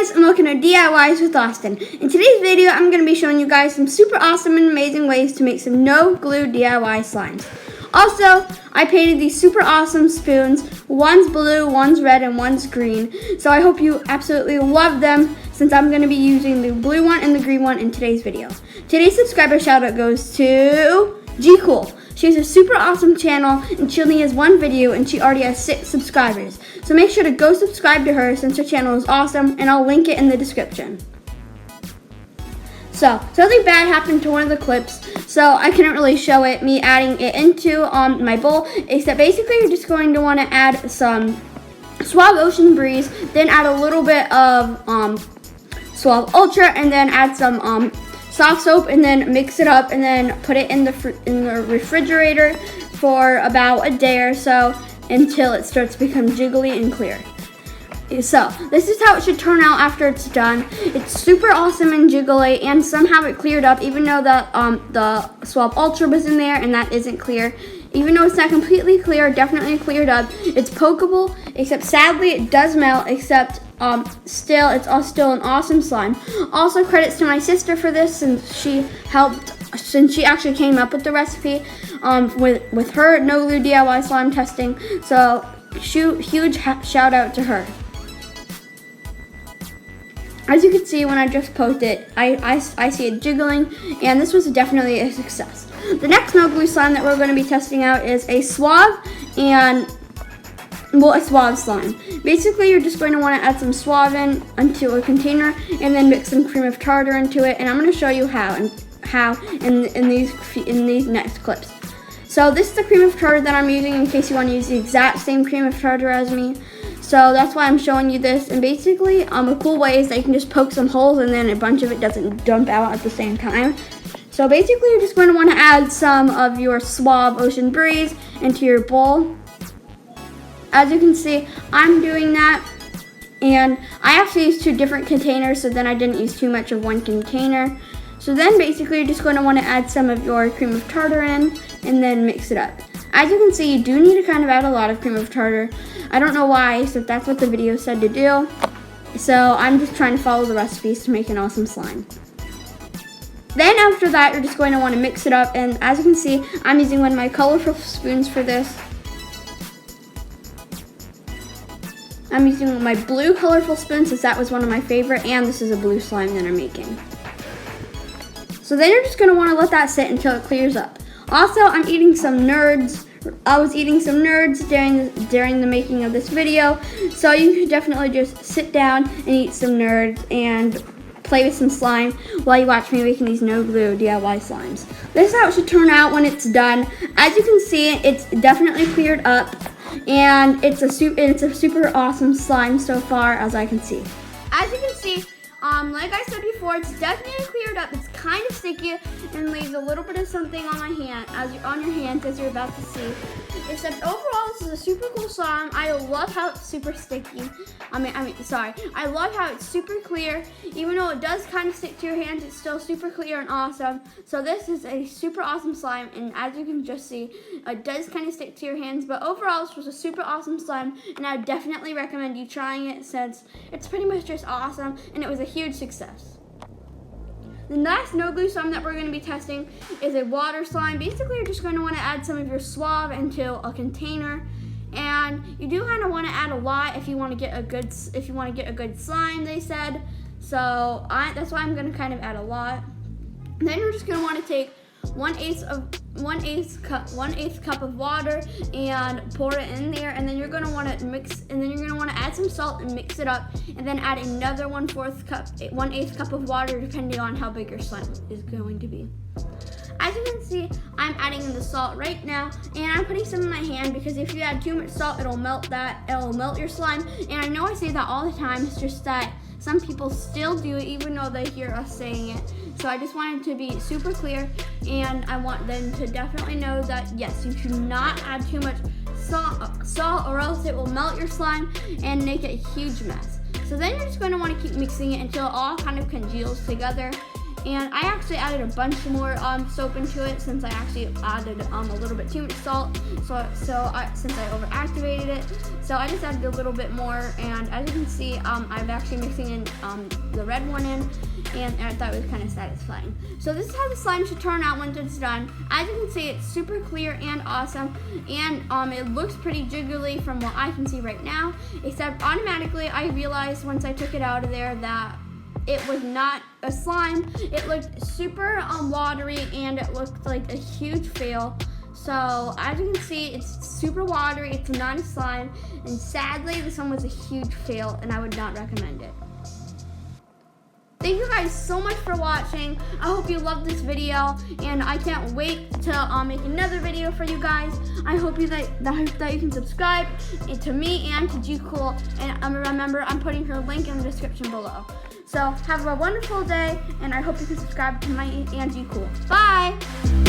guys, and welcome to DIYs with Austin. In today's video, I'm going to be showing you guys some super awesome and amazing ways to make some no glue DIY slimes. Also, I painted these super awesome spoons. One's blue, one's red, and one's green. So I hope you absolutely love them since I'm going to be using the blue one and the green one in today's video. Today's subscriber shout out goes to jiggly. She has a super awesome channel and she only has one video and she already has 6 subscribers. So make sure to go subscribe to her since her channel is awesome, and I'll link it in the description. So, something bad happened to one of the clips, so I couldn't really show it, me adding it into my bowl, except basically you're just going to want to add some Suave Ocean Breeze, then add a little bit of Suave Ultra, and then add some soft soap, and then mix it up, and then put it in the refrigerator for about a day or so until it starts to become jiggly and clear. So this is how it should turn out after it's done. It's super awesome and jiggly, and somehow it cleared up, even though the Suave Ultra was in there and that isn't clear. Even though it's not completely clear, definitely cleared up. It's pokeable, except sadly it does melt, except still, it's still an awesome slime. Also, credits to my sister for this since she actually came up with the recipe with her no glue DIY slime testing. So huge shout out to her. As you can see when I just posted it, I see it jiggling, and this was definitely a success. The next no glue slime that we're going to be testing out is a Suave slime. Basically, you're just going to want to add some Suave into a container and then mix some cream of tartar into it, and I'm going to show you how in these next clips. So this is the cream of tartar that I'm using in case you want to use the exact same cream of tartar as me. So that's why I'm showing you this, and basically a cool way is that you can just poke some holes and then a bunch of it doesn't dump out at the same time. So basically you're just going to want to add some of your Suave Ocean Breeze into your bowl. As you can see, I'm doing that, and I actually used 2 different containers, so then I didn't use too much of one container. So then basically you're just going to want to add some of your cream of tartar in and then mix it up. As you can see, you do need to kind of add a lot of cream of tartar. I don't know why, except that's what the video said to do. So I'm just trying to follow the recipes to make an awesome slime. Then after that, you're just going to want to mix it up, and as you can see, I'm using one of my colorful spoons for this. I'm using my blue colorful spoon since that was one of my favorite, and this is a blue slime that I'm making. So then you're just going to want to let that sit until it clears up. Also, I'm eating some Nerds. I was eating some Nerds during the making of this video, so you can definitely just sit down and eat some Nerds and play with some slime while you watch me making these no glue DIY slimes. This is how it should turn out when it's done. As you can see, it's definitely cleared up, and it's a super awesome slime so far as I can see. As you can see, like I said before, it's definitely cleared up. It's kind of sticky and leaves a little bit of something on my hand, on your hands, as you're about to see. Except overall, this is a super cool slime. I love how it's super sticky. I love how it's super clear. Even though it does kind of stick to your hands, it's still super clear and awesome. So this is a super awesome slime, and as you can just see, it does kind of stick to your hands. But overall, this was a super awesome slime, and I would definitely recommend you trying it since it's pretty much just awesome, and it was a huge success. The next no glue slime that we're going to be testing is a water slime. Basically, you're just going to want to add some of your Suave into a container, and you do kind of want to add a lot if you want to get a good slime, they said. So that's why I'm going to kind of add a lot. Then you're just going to want to take 1/8 cup of water and pour it in there, and then you're going to want to mix, and then you're going to want to add some salt and mix it up, and then add another 1/8 cup of water depending on how big your slime is going to be. As you can see, I'm adding in the salt right now, and I'm putting some in my hand because if you add too much salt, it'll melt your slime. And I know I say that all the time, it's just that some people still do it even though they hear us saying it. So I just want it to be super clear, and I want them to definitely know that yes, you should not add too much salt or else it will melt your slime and make it a huge mess. So then you're just going to want to keep mixing it until it all kind of congeals together. And I actually added a bunch more soap into it since I actually added a little bit too much salt. Since I overactivated it, so I just added a little bit more. And as you can see, I'm actually mixing in the red one in, and I thought it was kind of satisfying. So this is how the slime should turn out once it's done. As you can see, it's super clear and awesome, and it looks pretty jiggly from what I can see right now. Except automatically, I realized once I took it out of there that it was not a slime. It looked super watery, and it looked like a huge fail. So as you can see, it's super watery, it's not a slime, and sadly this one was a huge fail, and I would not recommend it. Thank you guys so much for watching. I hope you loved this video, and I can't wait to make another video for you guys. I hope that you can subscribe to me and to G-Cool, and remember, I'm putting her link in the description below. So have a wonderful day, and I hope you can subscribe to my Aunt G-Cool. Bye!